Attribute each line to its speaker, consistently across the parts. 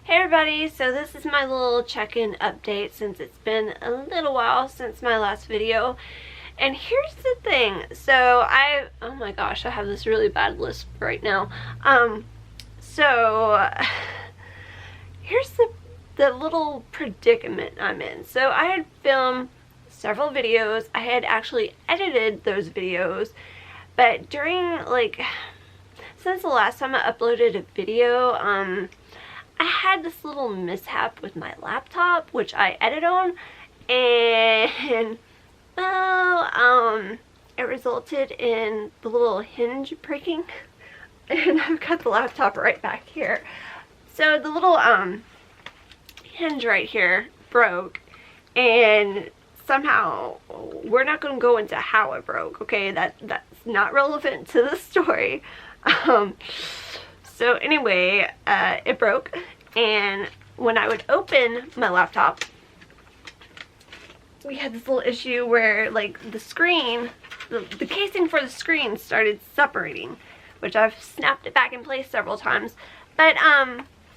Speaker 1: Hey everybody, so this is my little check-in update since it's been a little while since my last video. And here's the thing, oh my gosh, I have this really bad lisp right now. Here's the little predicament I'm in. So I had filmed several videos, I had actually edited those videos, but since the last time I uploaded a video, I had this little mishap with my laptop, which I edited on, and it resulted in the little hinge breaking, and I've got the laptop right back here. So the little hinge right here broke, and somehow we're not going to go into how it broke. Okay, that's not relevant to the story. So anyway, it broke, and when I would open my laptop, we had this little issue where like the screen, the casing for the screen started separating, which I've snapped it back in place several times, but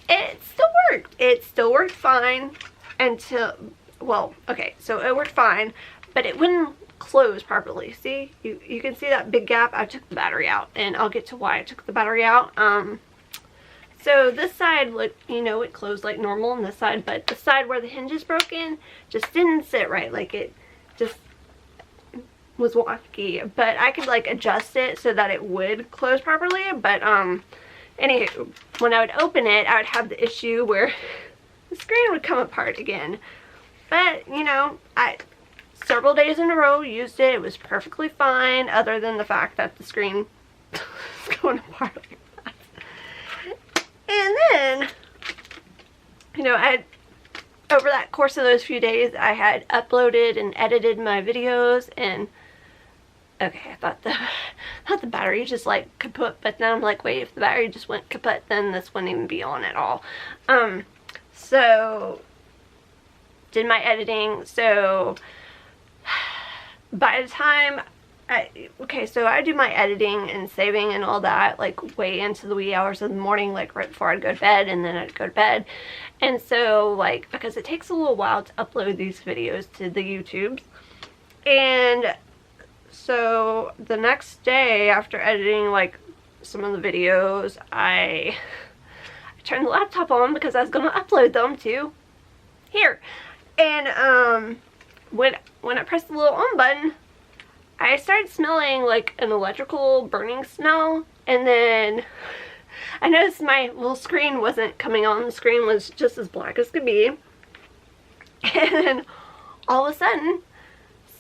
Speaker 1: it still worked. It still worked fine until, well, okay, so it worked fine, but it wouldn't close properly. See, you can see that big gap. I took the battery out, and I'll get to why I took the battery out. So this side would, it closed like normal on this side, but the side where the hinge is broken just didn't sit right. Like, it just was wonky, but I could like adjust it so that it would close properly. But anywho, when I would open it, I would have the issue where the screen would come apart again. But I several days in a row used it. It was perfectly fine, other than the fact that the screen is going apart like that. And then, over that course of those few days, I had uploaded and edited my videos, and okay, I thought the battery just like kaput, but then I'm like, wait, if the battery just went kaput, then this wouldn't even be on at all. So did my editing. So by the time I do my editing and saving and all that like way into the wee hours of the morning, like right before I'd go to bed, and then I'd go to bed. And so like, because it takes a little while to upload these videos to the YouTubes, and so the next day after editing like some of the videos, I turned the laptop on because I was going to upload them to here. And when I pressed the little on button, I started smelling like an electrical burning smell, and then I noticed my little screen wasn't coming on. The screen was just as black as could be, and then all of a sudden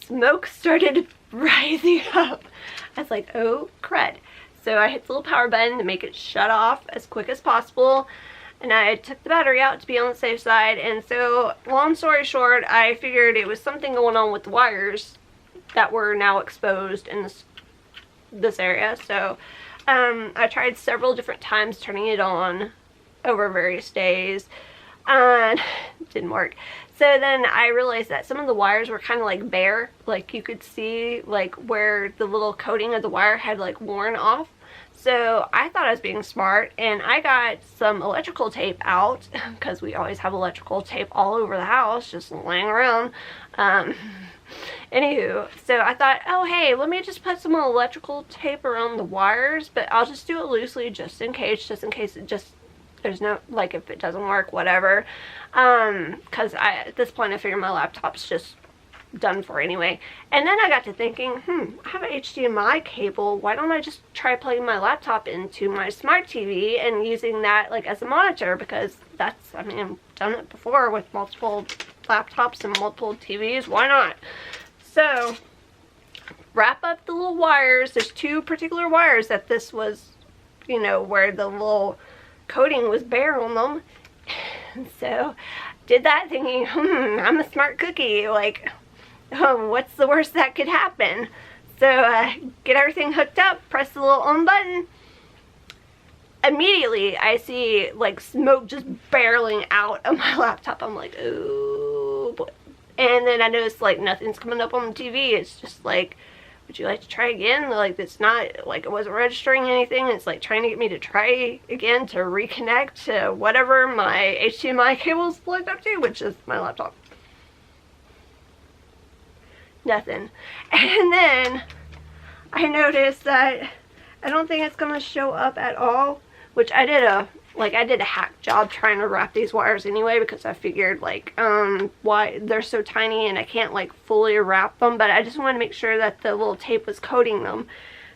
Speaker 1: smoke started rising up. I was like, oh crud. So I hit the little power button to make it shut off as quick as possible, and I took the battery out to be on the safe side. And so long story short, I figured it was something going on with the wires that were now exposed in this area. So I tried several different times turning it on over various days, and it didn't work. So then I realized that some of the wires were kind of like bare, like you could see like where the little coating of the wire had like worn off. So I thought I was being smart, and I got some electrical tape out, because we always have electrical tape all over the house just laying around. Anywho, so I thought, oh hey, let me just put some electrical tape around the wires, but I'll just do it loosely just in case it just, there's no, like, if it doesn't work, whatever. Because at this point I figured my laptop's just done for anyway. And then I got to thinking, I have an HDMI cable, why don't I just try plugging my laptop into my smart TV and using that like as a monitor, because that's, I mean, I've done it before with multiple laptops and multiple TVs, why not? So wrap up the little wires. There's two particular wires that this was, where the little coating was bare on them. And so did that thinking, I'm a smart cookie, like, oh, what's the worst that could happen? So get everything hooked up, press the little on button. Immediately I see like smoke just barreling out of my laptop. I'm like, oh boy. And then I noticed like nothing's coming up on the TV. It's just like would you like to try again? Like, it's not, like, it wasn't registering anything. It's, like, trying to get me to try again to reconnect to whatever my HDMI cable is plugged up to, which is my laptop. Nothing. And then I noticed that I don't think it's going to show up at all, which I did a hack job trying to wrap these wires anyway, because I figured, like, why they're so tiny and I can't, like, fully wrap them, but I just wanted to make sure that the little tape was coating them.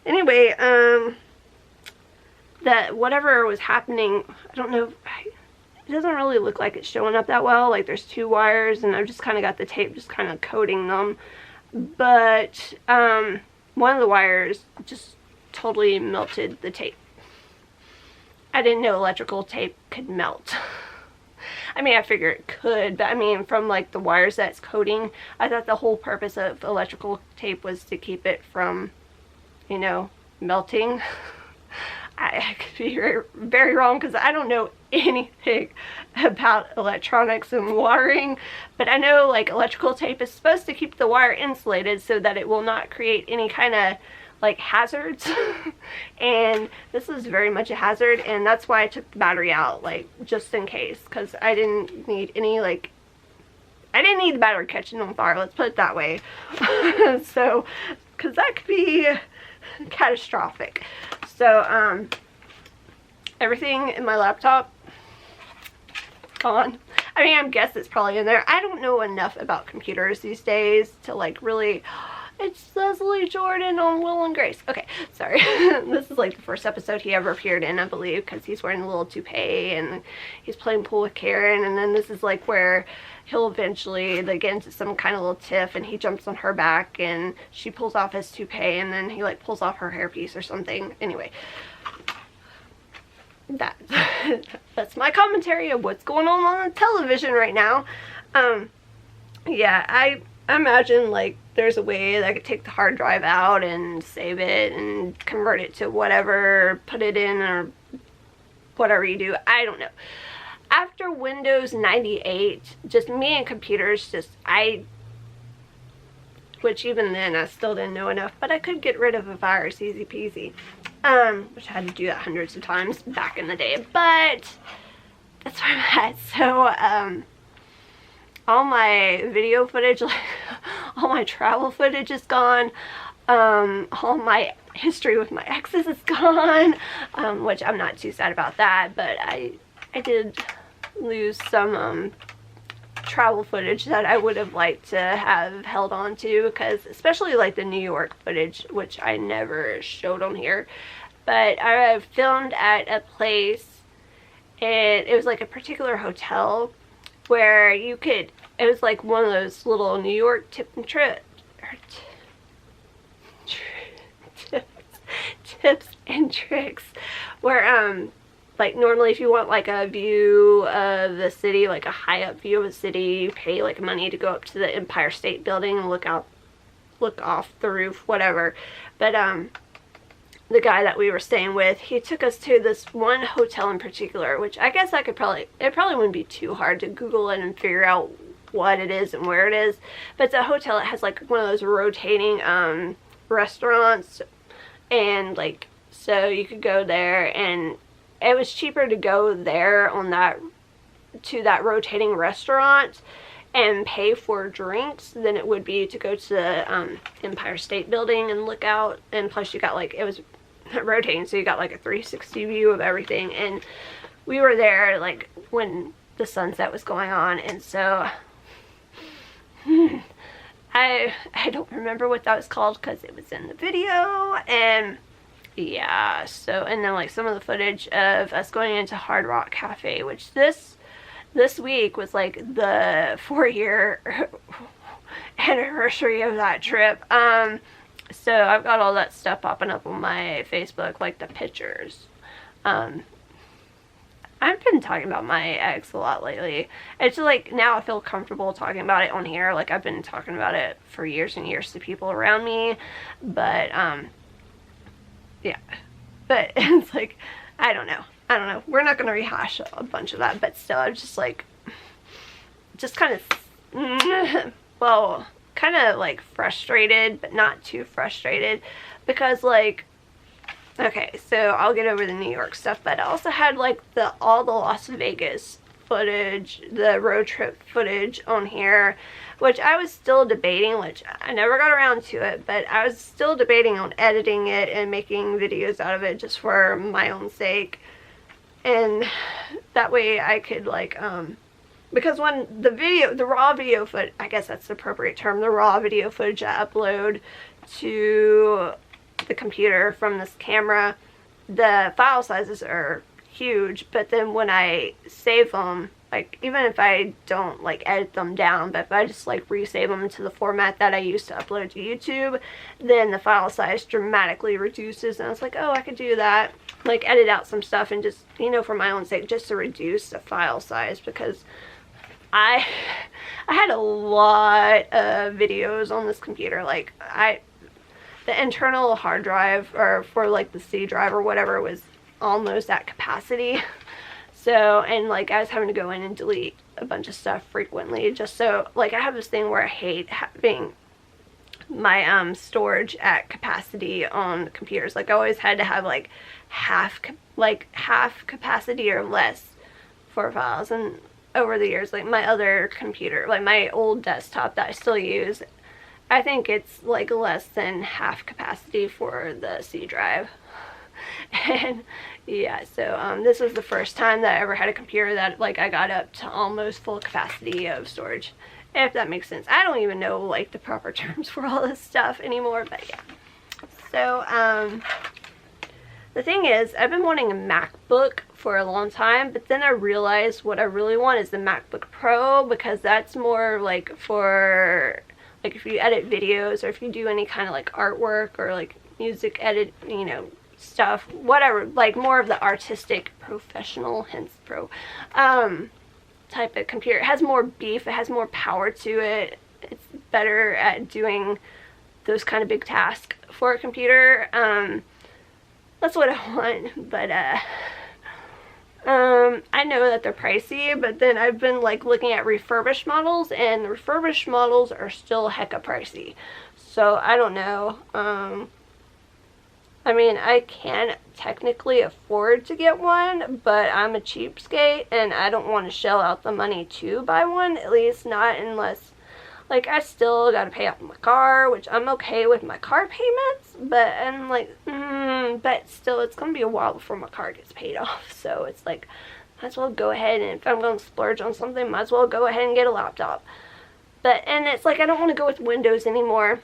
Speaker 1: Anyway, that whatever was happening, I don't know, it doesn't really look like it's showing up that well. Like, there's 2 wires and I've just kind of got the tape just kind of coating them, but one of the wires just totally melted the tape. I didn't know electrical tape could melt. I mean, I figured it could, but I mean, from like the wires that's coating, I thought the whole purpose of electrical tape was to keep it from, you know, melting. I could be very, very wrong, because I don't know anything about electronics and wiring, but I know like electrical tape is supposed to keep the wire insulated so that it will not create any kind of like hazards. And this is very much a hazard, and that's why I took the battery out, like, just in case, because I didn't need any, like, I didn't need the battery catching on fire, let's put it that way. So, because that could be catastrophic. So everything in my laptop gone. I mean, I guess it's probably in there. I don't know enough about computers these days to like really. It's Leslie Jordan on Will and Grace. Okay, sorry. This is like the first episode he ever appeared in, I believe, because he's wearing a little toupee and he's playing pool with Karen. And then this is like where he'll eventually, they get into some kind of little tiff and he jumps on her back and she pulls off his toupee and then he like pulls off her hairpiece or something. Anyway, that's my commentary of what's going on the television right now. Yeah, I imagine like there's a way that I could take the hard drive out and save it and convert it to whatever, put it in, or whatever you do. I don't know. After Windows 98, just me and computers, which even then I still didn't know enough, but I could get rid of a virus easy peasy. Which I had to do that hundreds of times back in the day, but that's where I'm at. So, all my video footage, like, all my travel footage is gone. All my history with my exes is gone, which I'm not too sad about that, but I did lose some travel footage that I would have liked to have held on to, because especially like the New York footage, which I never showed on here, but I filmed at a place, and it was like a particular hotel where you could, it was like one of those little New York tips and tricks where like normally if you want like a view of the city, like a high up view of a city, you pay like money to go up to the Empire State Building and look off the roof, whatever. But the guy that we were staying with, he took us to this one hotel in particular, which I guess I could it probably wouldn't be too hard to Google it and figure out what it is and where it is. But it's a hotel that has like one of those rotating restaurants, and like, so you could go there, and it was cheaper to go there on to that rotating restaurant and pay for drinks than it would be to go to the Empire State Building and look out. And plus you got like, it was rotating, so you got like a 360 view of everything. And we were there like when the sunset was going on, and so I don't remember what that was called because it was in the video. And yeah, so, and then like some of the footage of us going into Hard Rock Cafe, which this week was like the 4-year anniversary of that trip. So I've got all that stuff popping up on my Facebook, like the pictures. I've been talking about my ex a lot lately. It's like, now I feel comfortable talking about it on here. Like, I've been talking about it for years and years to people around me, but yeah, but it's like, I don't know, we're not gonna rehash a bunch of that, but still, I'm just like, just kind of, well, kind of like frustrated, but not too frustrated, because like, okay, so I'll get over the New York stuff, but I also had like all the Las Vegas footage, the road trip footage on here, which I was still debating, which I never got around to it, but I was still debating on editing it and making videos out of it just for my own sake. And that way I could like, because when the raw video footage, I guess that's the appropriate term, the raw video footage I upload to the computer from this camera, the file sizes are huge, but then when I save them, like even if I don't like edit them down, but if I just like resave them to the format that I used to upload to YouTube, then the file size dramatically reduces. And I was like, oh, I could do that, like edit out some stuff and just, you know, for my own sake, just to reduce the file size, because I had a lot of videos on this computer. Like the internal hard drive, or for like the C drive or whatever, was almost at capacity. So, and like I was having to go in and delete a bunch of stuff frequently, just so, like I have this thing where I hate having my storage at capacity on computers. Like I always had to have like half capacity or less for files. And over the years, like my other computer, like my old desktop that I still use, I think it's like less than half capacity for the C drive. And yeah, so this was the first time that I ever had a computer that like I got up to almost full capacity of storage, if that makes sense. I don't even know like the proper terms for all this stuff anymore, but yeah. So the thing is, I've been wanting a MacBook for a long time, but then I realized what I really want is the MacBook Pro, because that's more like for like if you edit videos, or if you do any kind of like artwork or like music edit, you know, stuff, whatever, like more of the artistic, professional, hence pro, type of computer. It has more beef, it has more power to it, it's better at doing those kind of big tasks for a computer. That's what I want, but I know that they're pricey, but then I've been like looking at refurbished models, and the refurbished models are still hecka pricey. So I don't know. I mean, I can technically afford to get one, but I'm a cheapskate and I don't want to shell out the money to buy one, at least not unless, like, I still got to pay off my car, which I'm okay with my car payments, but I'm like, but still, it's going to be a while before my car gets paid off, so it's like, might as well go ahead, and if I'm going to splurge on something, might as well go ahead and get a laptop. But, and it's like, I don't want to go with Windows anymore,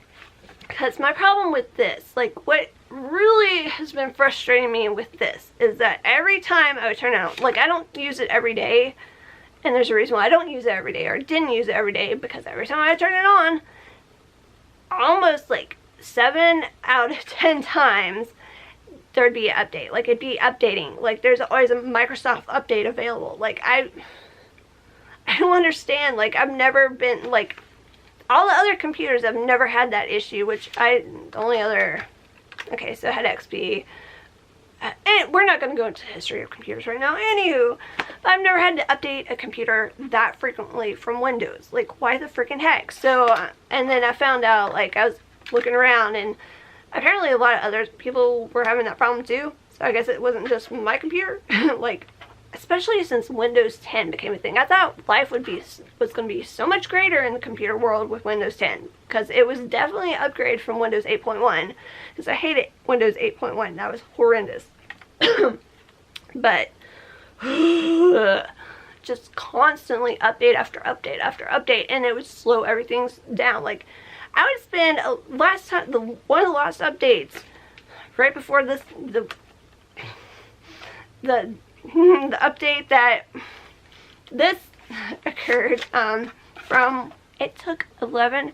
Speaker 1: because my problem with this, like, what really has been frustrating me with this is that every time I would turn it on, like, I don't use it every day, and there's a reason why I don't use it every day, or didn't use it every day, because every time I turn it on, almost like 7 out of 10 times, there'd be an update. Like, it'd be updating. Like, there's always a Microsoft update available. Like, I don't understand. Like, I've never been, like, all the other computers have never had that issue, which the only other, okay, so I had XP, and we're not going to go into the history of computers right now, anywho, I've never had to update a computer that frequently from Windows. Like, why the freaking heck? So, and then I found out, like, I was looking around, and apparently a lot of other people were having that problem too, so I guess it wasn't just my computer. Like, especially since Windows 10 became a thing. I thought life was going to be so much greater in the computer world with Windows 10, because it was definitely an upgrade from Windows 8.1, because I hated Windows 8.1. That was horrendous. But just constantly update after update after update, and it would slow everything down. Like, I would spend one of the last updates right before this, the update that this occurred from, it took 11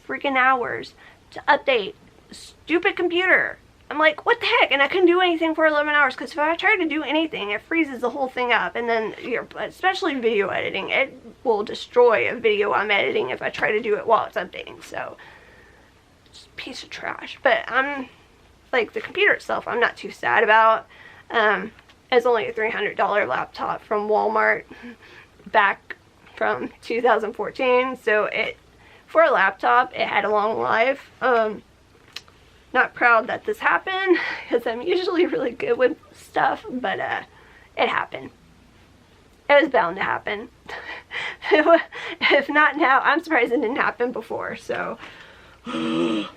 Speaker 1: freaking hours to update a stupid computer. I'm like, what the heck? And I couldn't do anything for 11 hours, because if I try to do anything, it freezes the whole thing up, and then, especially video editing, it will destroy a video I'm editing if I try to do it while it's updating. So, just a piece of trash. But I'm, like, the computer itself, I'm not too sad about. It's only a $300 laptop from Walmart back from 2014, so for a laptop, it had a long life. Not proud that this happened, because I'm usually really good with stuff, but it happened. It was bound to happen. If not now, I'm surprised it didn't happen before. So, I'm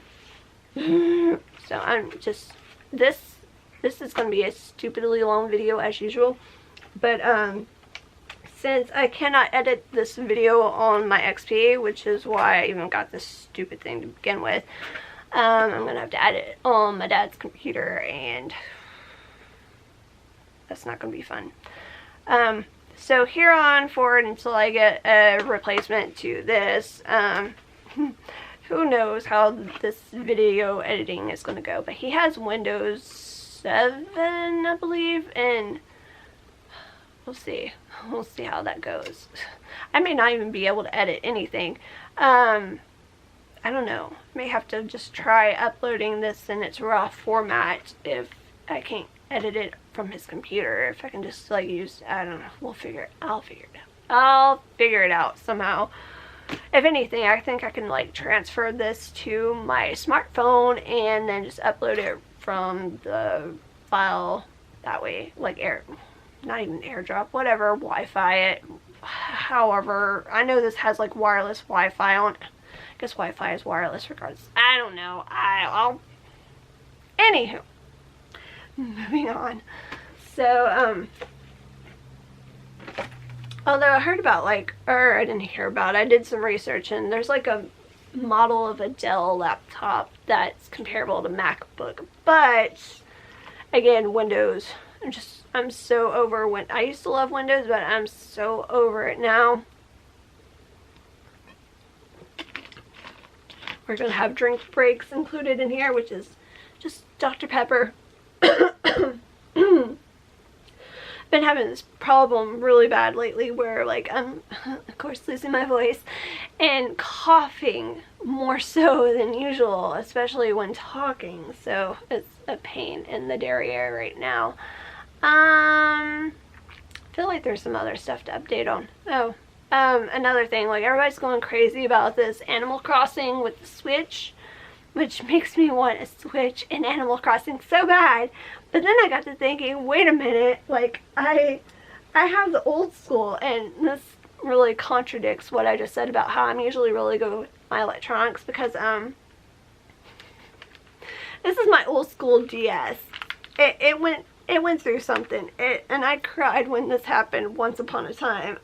Speaker 1: just, this is going to be a stupidly long video as usual. But since I cannot edit this video on my XP, which is why I even got this stupid thing to begin with, I'm going to have to edit it on my dad's computer, and that's not going to be fun. So here on forward, until I get a replacement to this, who knows how this video editing is going to go. But he has Windows 7, I believe, and we'll see. We'll see how that goes. I may not even be able to edit anything. I don't know. I may have to just try uploading this in its raw format if I can't edit it from his computer. If I can just like use, I don't know, I'll figure it out somehow. If anything, I think I can like transfer this to my smartphone and then just upload it from the file that way, like not even AirDrop, whatever, Wi-Fi it. However, I know this has like wireless Wi-Fi on. I guess Wi-Fi is wireless regardless. I don't know. Anywho, moving on. So, although I heard about or I didn't hear about, I did some research, and there's like a model of a Dell laptop that's comparable to MacBook, but again, Windows. I'm so over I used to love Windows, but I'm so over it now. We're gonna have drink breaks included in here, which is just Dr. Pepper. Been having this problem really bad lately where like I'm of course losing my voice and coughing more so than usual, especially when talking, so it's a pain in the derriere right now. I feel like there's some other stuff to update on. Another thing, like everybody's going crazy about this Animal Crossing with the Switch, which makes me want a Switch in Animal Crossing so bad. But then I got to thinking, wait a minute, like I have the old school, and this really contradicts what I just said about how I'm usually really good with my electronics, because this is my old school DS. It went through something, and I cried when this happened once upon a time.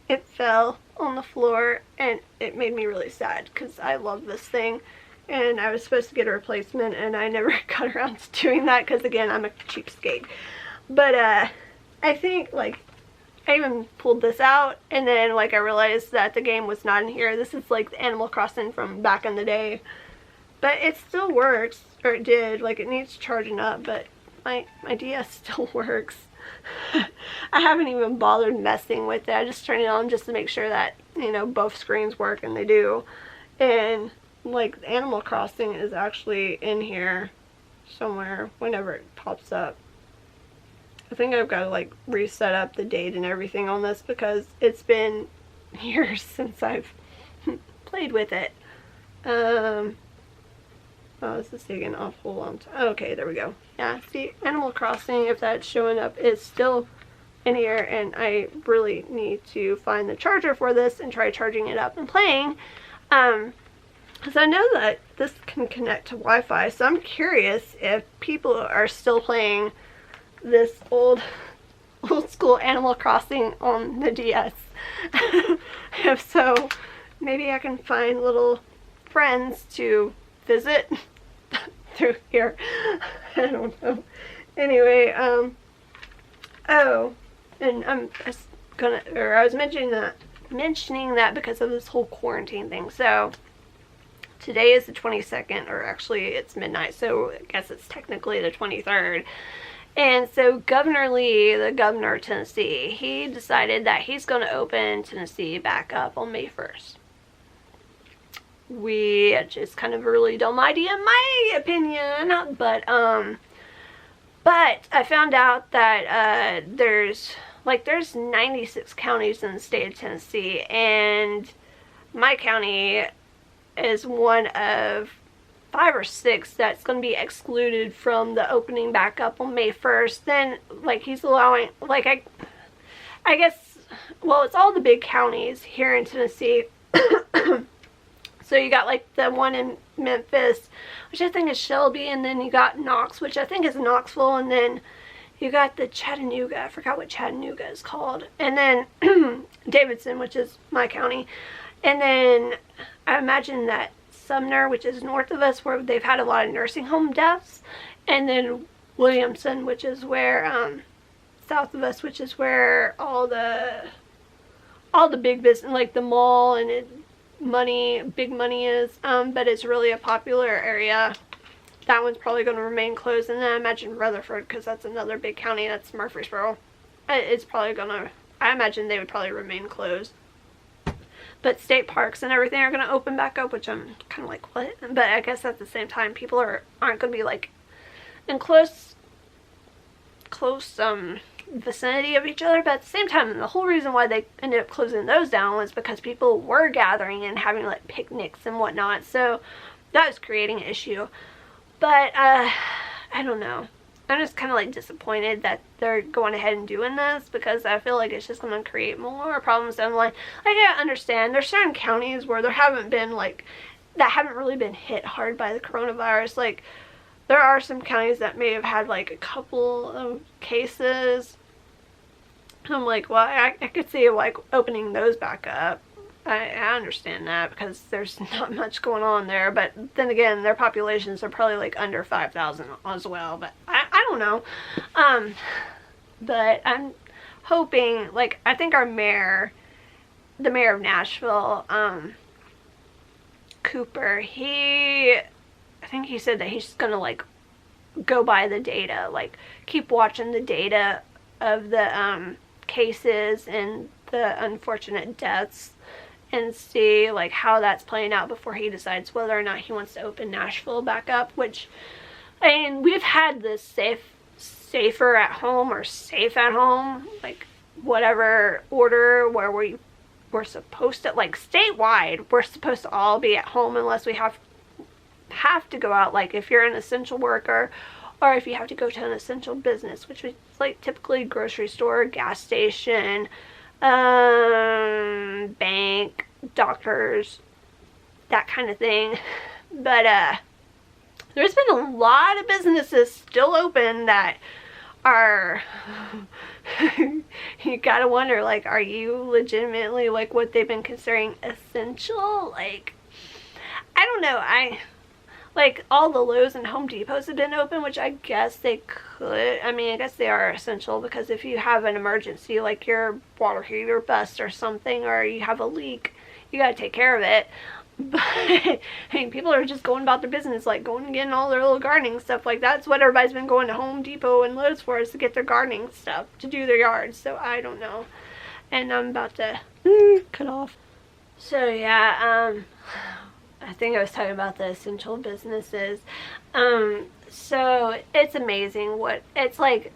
Speaker 1: It fell on the floor, and it made me really sad because I love this thing. And I was supposed to get a replacement, and I never got around to doing that because, again, I'm a cheapskate. But I think, like, I even pulled this out, and then, like, I realized that the game was not in here. This is, like, the Animal Crossing from back in the day. But it still works, or it did. Like, it needs charging up, but my DS still works. I haven't even bothered messing with it. I just turn it on just to make sure that, you know, both screens work, and they do. And like Animal Crossing is actually in here somewhere whenever it pops up. I think I've got to like reset up the date and everything on this because it's been years since I've played with it. Oh, this is taking an awful long time. Okay, there we go. Yeah, see, Animal Crossing, if that's showing up, is still in here, and I really need to find the charger for this and try charging it up and playing. Because I know that this can connect to Wi-Fi, so I'm curious if people are still playing this old school Animal Crossing on the DS. If so, maybe I can find little friends to visit through here. I don't know. Anyway, oh, and I was mentioning that because of this whole quarantine thing. So today is the 22nd, or actually it's midnight, so I guess it's technically the 23rd. And so Governor Lee, the governor of Tennessee, he decided that he's going to open Tennessee back up on May 1st. Which is kind of a really dumb idea in my opinion, but I found out that there's 96 counties in the state of Tennessee, and my county is one of 5 or 6 that's going to be excluded from the opening back up on May 1st. Then, like, he's allowing, like, I guess, well, it's all the big counties here in Tennessee. So you got, like, the one in Memphis, which I think is Shelby, and then you got Knox, which I think is Knoxville, and then you got the Chattanooga. I forgot what Chattanooga is called. And then Davidson, which is my county. And then I imagine that Sumner, which is north of us, where they've had a lot of nursing home deaths. And then Williamson, which is where, south of us, which is where all the big business, like the mall and big money is. But it's really a popular area. That one's probably going to remain closed. And then I imagine Rutherford, because that's another big county, that's Murfreesboro. It's probably going to, I imagine they would probably remain closed. But state parks and everything are going to open back up, which I'm kind of like, what? But I guess at the same time, people aren't going to be like in close vicinity of each other. But at the same time, the whole reason why they ended up closing those down was because people were gathering and having like picnics and whatnot. So that was creating an issue. But I don't know. I'm just kind of like disappointed that they're going ahead and doing this, because I feel like it's just going to create more problems down the line. I gotta understand, there's certain counties where there haven't been like, that haven't really been hit hard by the coronavirus. Like, there are some counties that may have had like a couple of cases. I'm like, well, I could see like opening those back up. I understand that, because there's not much going on there, but then again, their populations are probably like under 5,000 as well, but I don't know. But I'm hoping, like, I think our mayor, the mayor of Nashville, Cooper, I think he said that he's gonna like go by the data, like keep watching the data of the cases and the unfortunate deaths, and see like how that's playing out before he decides whether or not he wants to open Nashville back up. Which, I mean, we've had this safer at home, or safe at home, like whatever order, where we're supposed to, like statewide, we're supposed to all be at home unless we have to go out, like if you're an essential worker, or if you have to go to an essential business, which is like typically grocery store, gas station, bank, doctors, that kind of thing. But there's been a lot of businesses still open that are you gotta wonder, like, are you legitimately like what they've been considering essential? Like, I don't know. Like, all the Lowe's and Home Depots have been open, which I guess they could. I mean, I guess they are essential, because if you have an emergency, like your water heater busts or something, or you have a leak, you gotta take care of it. But, I mean, people are just going about their business, like going and getting all their little gardening stuff. Like, that's what everybody's been going to Home Depot and Lowe's for, is to get their gardening stuff, to do their yards. So, I don't know. And I'm about to cut off. So, yeah, I think I was talking about the essential businesses. So it's amazing what it's like.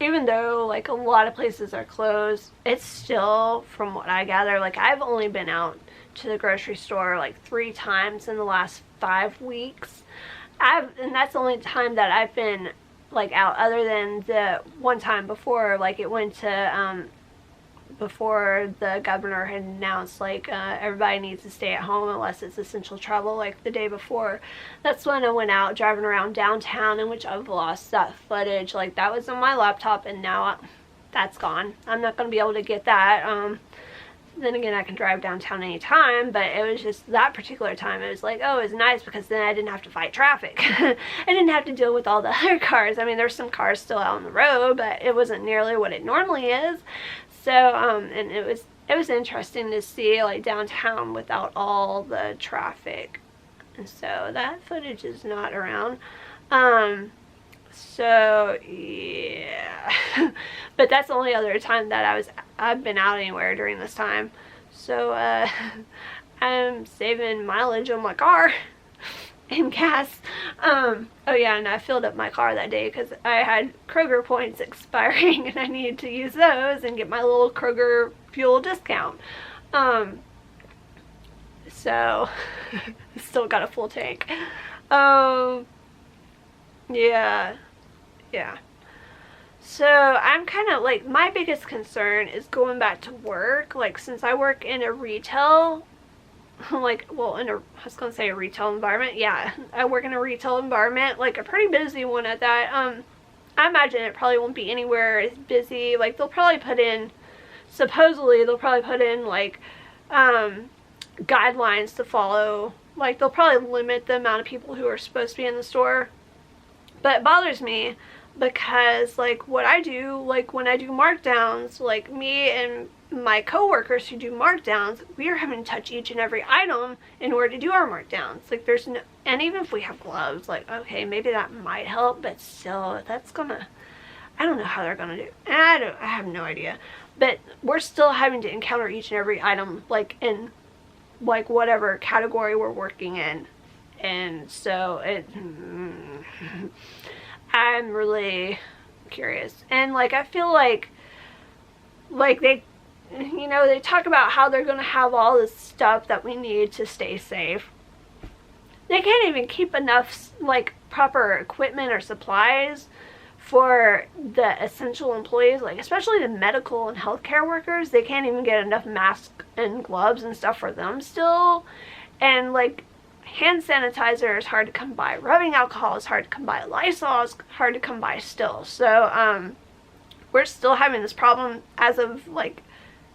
Speaker 1: Even though like a lot of places are closed, it's still, from what I gather, like I've only been out to the grocery store like 3 times in the last 5 weeks. And that's the only time that I've been like out, other than the one time before, like it went to before the governor had announced like everybody needs to stay at home unless it's essential travel, like the day before. That's when I went out driving around downtown, in which I've lost that footage. Like, that was on my laptop, and now that's gone. I'm not going to be able to get that. Then again, I can drive downtown anytime, but it was just that particular time, it was like, oh, it was nice, because then I didn't have to fight traffic. I didn't have to deal with all the other cars. I mean, there's some cars still out on the road, but it wasn't nearly what it normally is. So, and it was interesting to see like downtown without all the traffic. And so that footage is not around. So yeah. But that's the only other time that I've been out anywhere during this time. So I'm saving mileage on my car and gas. Oh yeah, and I filled up my car that day because I had Kroger points expiring, and I needed to use those and get my little Kroger fuel discount. So still got a full tank. Yeah, yeah. So I'm kind of like, my biggest concern is going back to work. Like, since I work in a retail, like, well, I was gonna say a retail environment. Yeah, I work in a retail environment, like a pretty busy one at that. I imagine it probably won't be anywhere as busy. Like, they'll probably put in, supposedly they'll probably put in like guidelines to follow. Like, they'll probably limit the amount of people who are supposed to be in the store. But it bothers me because, like, what I do, like, when I do markdowns, like, me and my coworkers who do markdowns, we are having to touch each and every item in order to do our markdowns. Like, there's no, and even if we have gloves, like, okay, maybe that might help, but still, that's gonna, I don't know how they're gonna do. And I have no idea. But we're still having to encounter each and every item, like, in, like, whatever category we're working in. And so I'm really curious. And, like, I feel like they, you know, they talk about how they're going to have all this stuff that we need to stay safe. They can't even keep enough, like, proper equipment or supplies for the essential employees, like, especially the medical and healthcare workers. They can't even get enough masks and gloves and stuff for them still. And, like, hand sanitizer is hard to come by. Rubbing alcohol is hard to come by. Lysol is hard to come by still. So, we're still having this problem as of, like,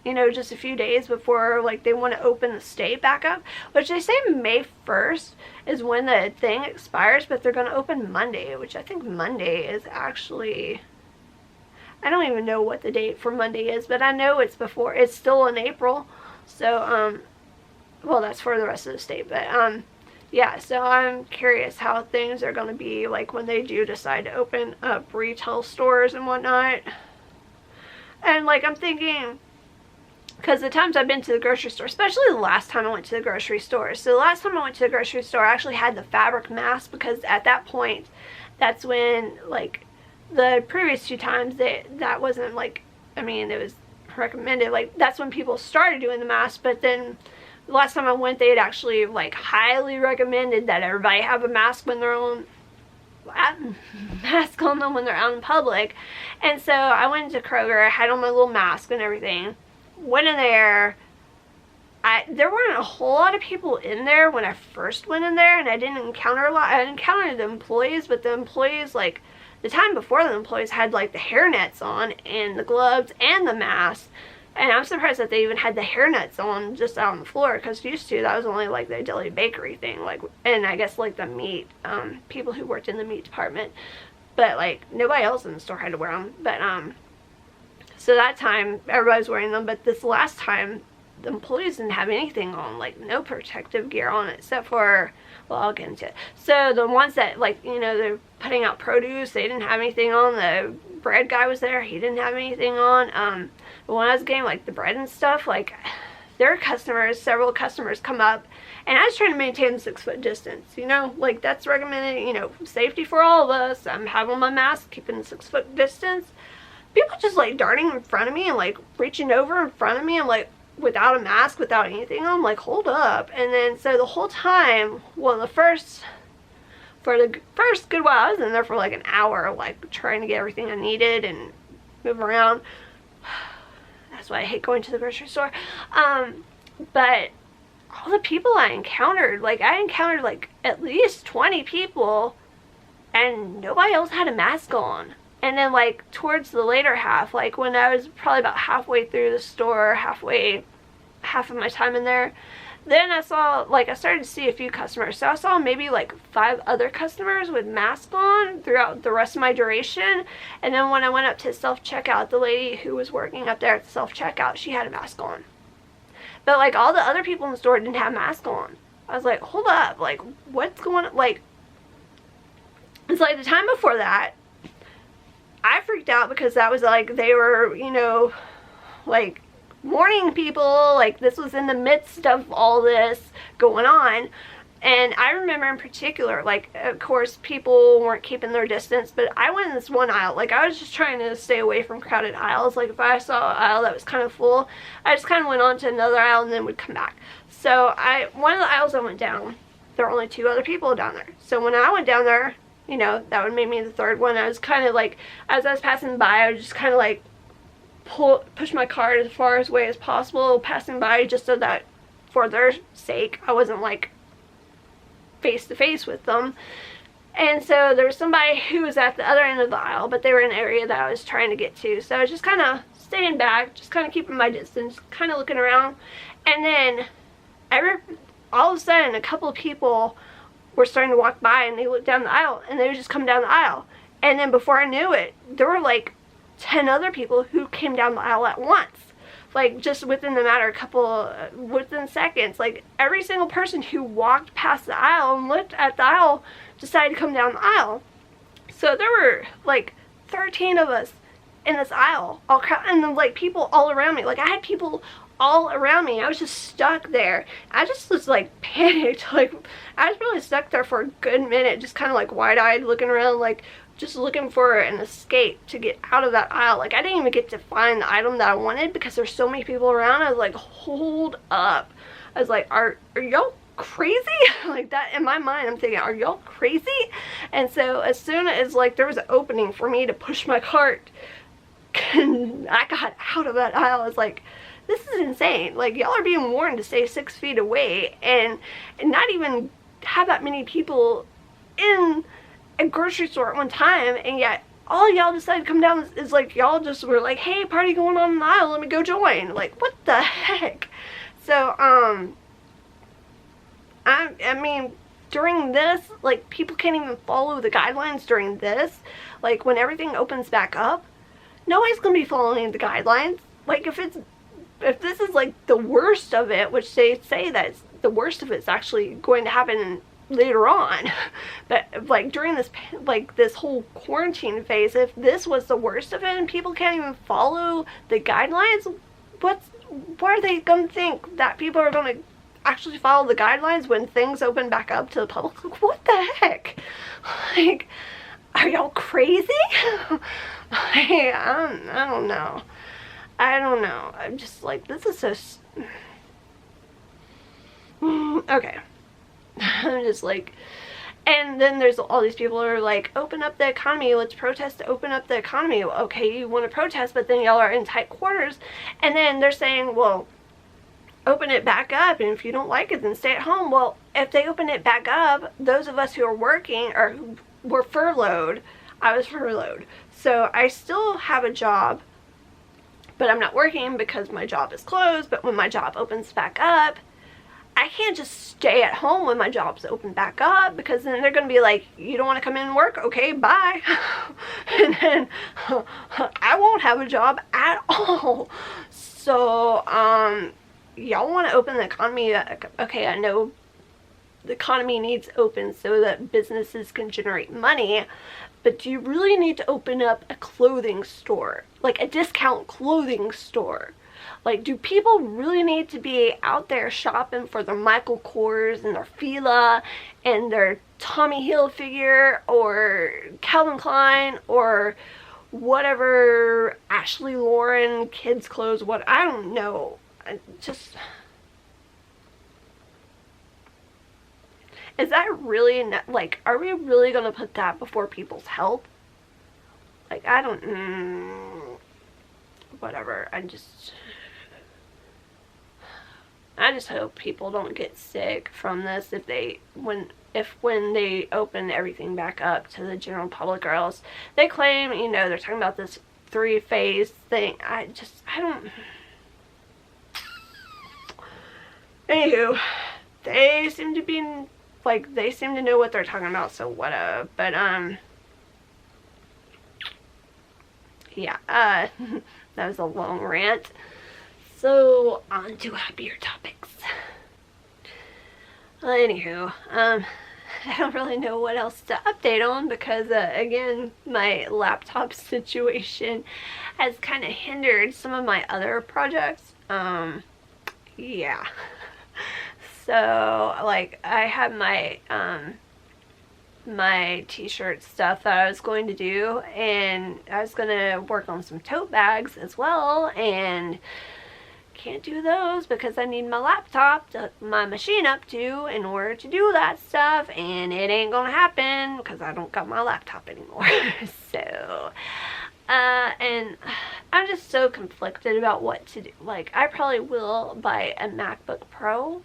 Speaker 1: you know, just a few days before, like, they want to open the state back up. Which they say May 1st is when the thing expires, but they're going to open Monday, which I think Monday is actually, I don't even know what the date for Monday is, but I know it's before, it's still in April. So, well, that's for the rest of the state, but, yeah, so I'm curious how things are going to be, like, when they do decide to open up retail stores and whatnot. And, like, I'm thinking, because the times I've been to the grocery store, especially the last time I went to the grocery store. So the last time I went to the grocery store, I actually had the fabric mask, because at that point, that's when, like, the previous 2 times, that wasn't, like, I mean, it was recommended. Like, that's when people started doing the mask, but then the last time I went, they had actually, like, highly recommended that everybody have a mask when they're on, mask on them when they're out in public. And so I went into Kroger, I had on my little mask and everything, went in there. There weren't a whole lot of people in there when I first went in there, and I didn't encounter a lot. I encountered the employees, but the employees, like, the time before, the employees had, like, the hairnets on and the gloves and the mask. And I'm surprised that they even had the hairnets on just out on the floor, because used to, that was only, like, the deli bakery thing, like, and I guess, like, the meat, people who worked in the meat department. But, like, nobody else in the store had to wear them. But, so that time, everybody's wearing them, but this last time, the employees didn't have anything on, like, no protective gear on, except for, well, I'll get into it. So the ones that, like, you know, they're putting out produce, they didn't have anything on. The bread guy was there, he didn't have anything on. But when I was getting, like, the bread and stuff, like, their customers, several customers come up, and I was trying to maintain the 6-foot distance, you know, like, that's recommended, you know, safety for all of us. I'm having my mask, keeping the 6-foot distance. People just, like, darting in front of me and, like, reaching over in front of me and, like, without a mask, without anything. I'm like, hold up. And then, so the whole time, well, for the first good while, I was in there for, like, an hour, like, trying to get everything I needed and move around. That's why I hate going to the grocery store. But all the people I encountered, like, like, at least 20 people, and nobody else had a mask on. And then, like, towards the later half, like, when I was probably about halfway through the store, half of my time in there, then I saw, like, I started to see a few customers. So I saw maybe, like, 5 other customers with masks on throughout the rest of my duration. And then when I went up to self-checkout, the lady who was working up there at the self-checkout, she had a mask on. But, like, all the other people in the store didn't have masks on. I was like, hold up, like, what's going on? Like, it's like the time before that, I freaked out because that was, like, they were, you know, like, warning people, like, this was in the midst of all this going on. And I remember in particular, like, of course, people weren't keeping their distance, but I went in this one aisle. Like, I was just trying to stay away from crowded aisles. Like, if I saw an aisle that was kind of full, I just kind of went on to another aisle and then would come back. So one of the aisles I went down, there were only 2 other people down there. So when I went down there, you know, that would make me the 3rd one. I was kind of like, as I was passing by, I was just kind of like push my cart as far away as possible, passing by, just so that for their sake, I wasn't like face to face with them. And so there was somebody who was at the other end of the aisle, but they were in an area that I was trying to get to. So I was just kind of staying back, just kind of keeping my distance, kind of looking around. And then all of a sudden, a couple of people were starting to walk by, and they looked down the aisle, and they would just come down the aisle. And then before I knew it, there were like 10 other people who came down the aisle at once. Like, just within the matter of within seconds. Like, every single person who walked past the aisle and looked at the aisle decided to come down the aisle. So there were like 13 of us in this aisle, and then like people all around me. Like, I had people all around me. I was just stuck there. I just was like panicked. Like, I was really stuck there for a good minute, just kind of like wide-eyed looking around, like just looking for an escape to get out of that aisle. Like, I didn't even get to find the item that I wanted because there's so many people around. I was like, hold up. I was like, are y'all crazy? Like, that in my mind, I'm thinking, are y'all crazy? And so as soon as like there was an opening for me to push my cart, I got out of that aisle. I was like, this is insane. Like, y'all are being warned to stay 6 feet away and not even have that many people in a grocery store at one time, and yet all y'all decided to come down is like, y'all just were like, hey, party going on in the aisle, let me go join. Like, what the heck? So I mean, during this, like, people can't even follow the guidelines during this. Like, when everything opens back up, nobody's gonna be following the guidelines. Like, if this is like the worst of it, which they say that the worst of it's actually going to happen later on, but like during this, like this whole quarantine phase, if this was the worst of it and people can't even follow the guidelines, what are they gonna think that people are gonna actually follow the guidelines when things open back up to the public? Like, what the heck? Like, are y'all crazy? I don't know. I'm just like, this is so okay. I'm just like, and then there's all these people who are like, open up the economy, let's protest to open up the economy. Okay, you want to protest, but then y'all are in tight quarters, and then they're saying, well, open it back up, and if you don't like it, then stay at home. Well, if they open it back up, those of us who are working or who were furloughed, I was furloughed, so I still have a job, but I'm not working because my job is closed. But when my job opens back up, I can't just stay at home when my job's open back up, because then they're going to be like, you don't want to come in and work? Okay, bye. And then I won't have a job at all. So, y'all want to open the economy? Okay, I know the economy needs open so that businesses can generate money, but do you really need to open up a clothing store? Like a discount clothing store? Like, do people really need to be out there shopping for their Michael Kors and their Fila and their Tommy Hilfiger or Calvin Klein or whatever Ashley Lauren kids clothes? What, I don't know. Just, is that really like, are we really gonna put that before people's health? Like, I don't, whatever. I just hope people don't get sick from this when they open everything back up to the general public, or else they claim, you know, they're talking about this 3-phase thing. I don't. Anywho, they seem to be like, they seem to know what they're talking about, so whatever. But yeah, that was a long rant. So, on to happier topics. Anywho, I don't really know what else to update on, because, again, my laptop situation has kind of hindered some of my other projects. Yeah. So like I had my my t-shirt stuff that I was going to do, and I was gonna work on some tote bags as well, and can't do those because I need my laptop to hook my machine up to in order to do that stuff, and it ain't gonna happen because I don't got my laptop anymore. So and I'm just so conflicted about what to do. Like, I probably will buy a MacBook Pro,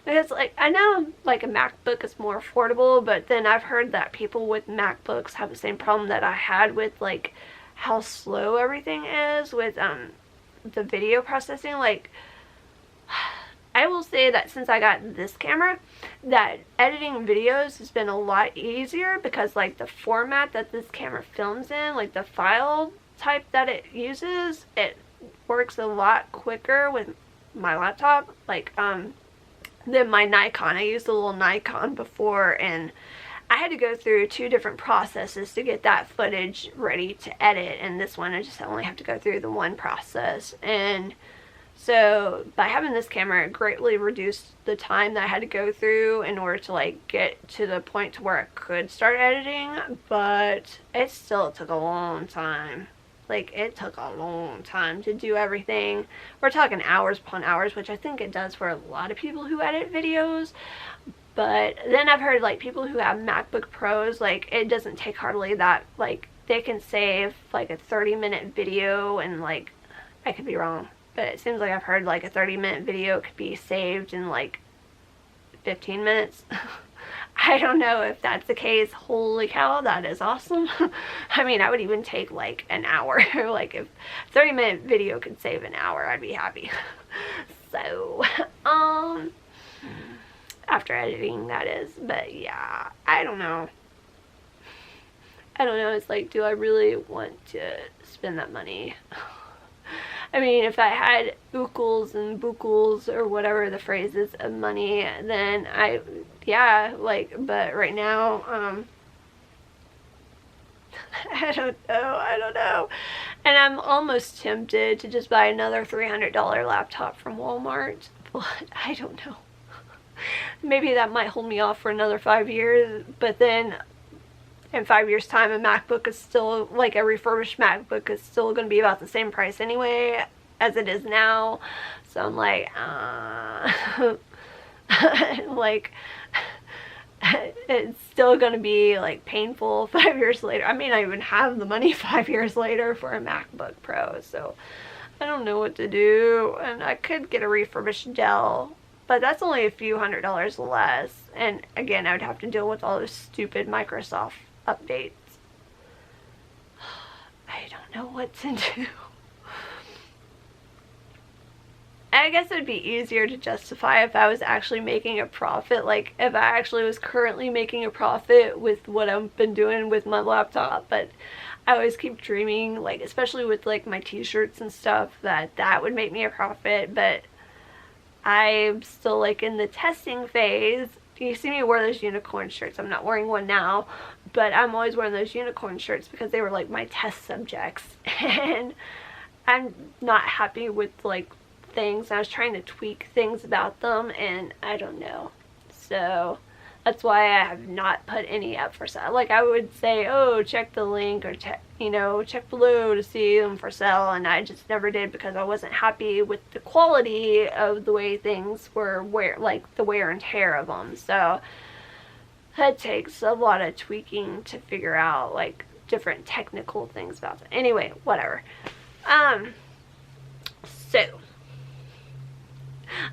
Speaker 1: because like I know like a MacBook is more affordable, but then I've heard that people with MacBooks have the same problem that I had with like how slow everything is with the video processing. Like, I will say that since I got this camera, that editing videos has been a lot easier, because like the format that this camera films in, like the file type that it uses, it works a lot quicker with my laptop, like than my Nikon. I used a little Nikon before, and I had to go through 2 different processes to get that footage ready to edit, and this one I just only have to go through the one process. And so by having this camera, it greatly reduced the time that I had to go through in order to like get to the point to where I could start editing, but it still took a long time. Like, it took a long time to do everything. We're talking hours upon hours, which I think it does for a lot of people who edit videos. But then I've heard like people who have MacBook Pros, like it doesn't take hardly that, like they can save like a 30-minute video, and like, I could be wrong, but it seems like I've heard like a 30-minute video could be saved in like 15 minutes. I don't know if that's the case. Holy cow, that is awesome. I mean, I would even take like an hour. Like, if 30-minute video could save an hour, I'd be happy. So, after editing, that is. But yeah, I don't know. It's like, do I really want to spend that money? I mean, if I had ookles and bookles, or whatever the phrase is, of money, then yeah, like, but right now, I don't know. And I'm almost tempted to just buy another $300 laptop from Walmart, but I don't know. Maybe that might hold me off for another 5 years, but then in 5 years' time, a MacBook is still, like a refurbished MacBook is still going to be about the same price anyway as it is now. So I'm like, like, it's still going to be like painful 5 years later. I may not even have the money 5 years later for a MacBook Pro. So I don't know what to do. And I could get a refurbished Dell, but that's only a few $100s less. And again, I would have to deal with all those stupid Microsoft updates. I don't know what to do. I guess it would be easier to justify if I was actually making a profit. Like, if I actually was currently making a profit with what I've been doing with my laptop. But I always keep dreaming, like, especially with like my t-shirts and stuff, that would make me a profit. But I'm still like in the testing phase. You see me wear those unicorn shirts. I'm not wearing one now, but I'm always wearing those unicorn shirts because they were like my test subjects, and I'm not happy with like things. I was trying to tweak things about them, and I don't know. So that's why I have not put any up for sale. Like, I would say, oh, check the link, or check below to see them for sale, and I just never did because I wasn't happy with the quality of the way things were, like the wear and tear of them. So that takes a lot of tweaking to figure out like different technical things about it. Anyway, whatever. So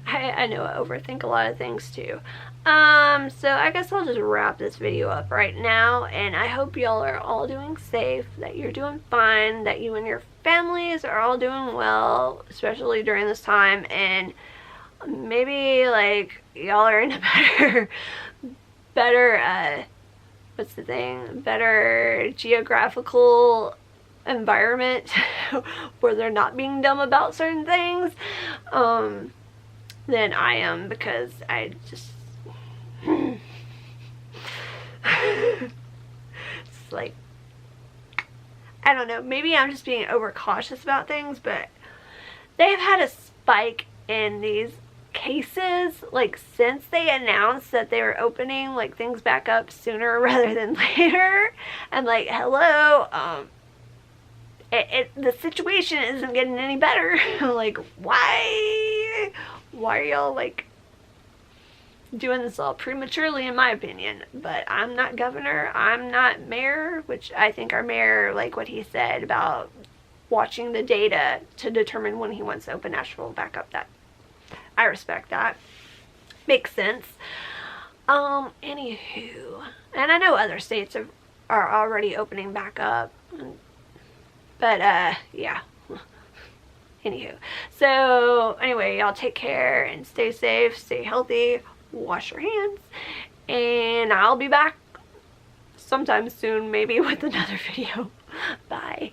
Speaker 1: I know I overthink a lot of things too. So I guess I'll just wrap this video up right now, and I hope y'all are all doing safe, that you're doing fine, that you and your families are all doing well, especially during this time, and maybe like y'all are in a better what's the thing, better geographical environment where they're not being dumb about certain things than I am, because I just it's like, I don't know, maybe I'm just being overcautious about things, but they've had a spike in these cases, like, since they announced that they were opening, like, things back up sooner rather than later, and, like, hello, the situation isn't getting any better. Like, why are y'all, like, doing this all prematurely, in my opinion? But I'm not governor, I'm not mayor, which I think our mayor, like what he said about watching the data to determine when he wants to open Nashville back up, that I respect that. Makes sense. Anywho, and I know other states are already opening back up, but yeah. Anywho, so anyway, y'all take care and stay safe, stay healthy, wash your hands, and I'll be back sometime soon, maybe with another video.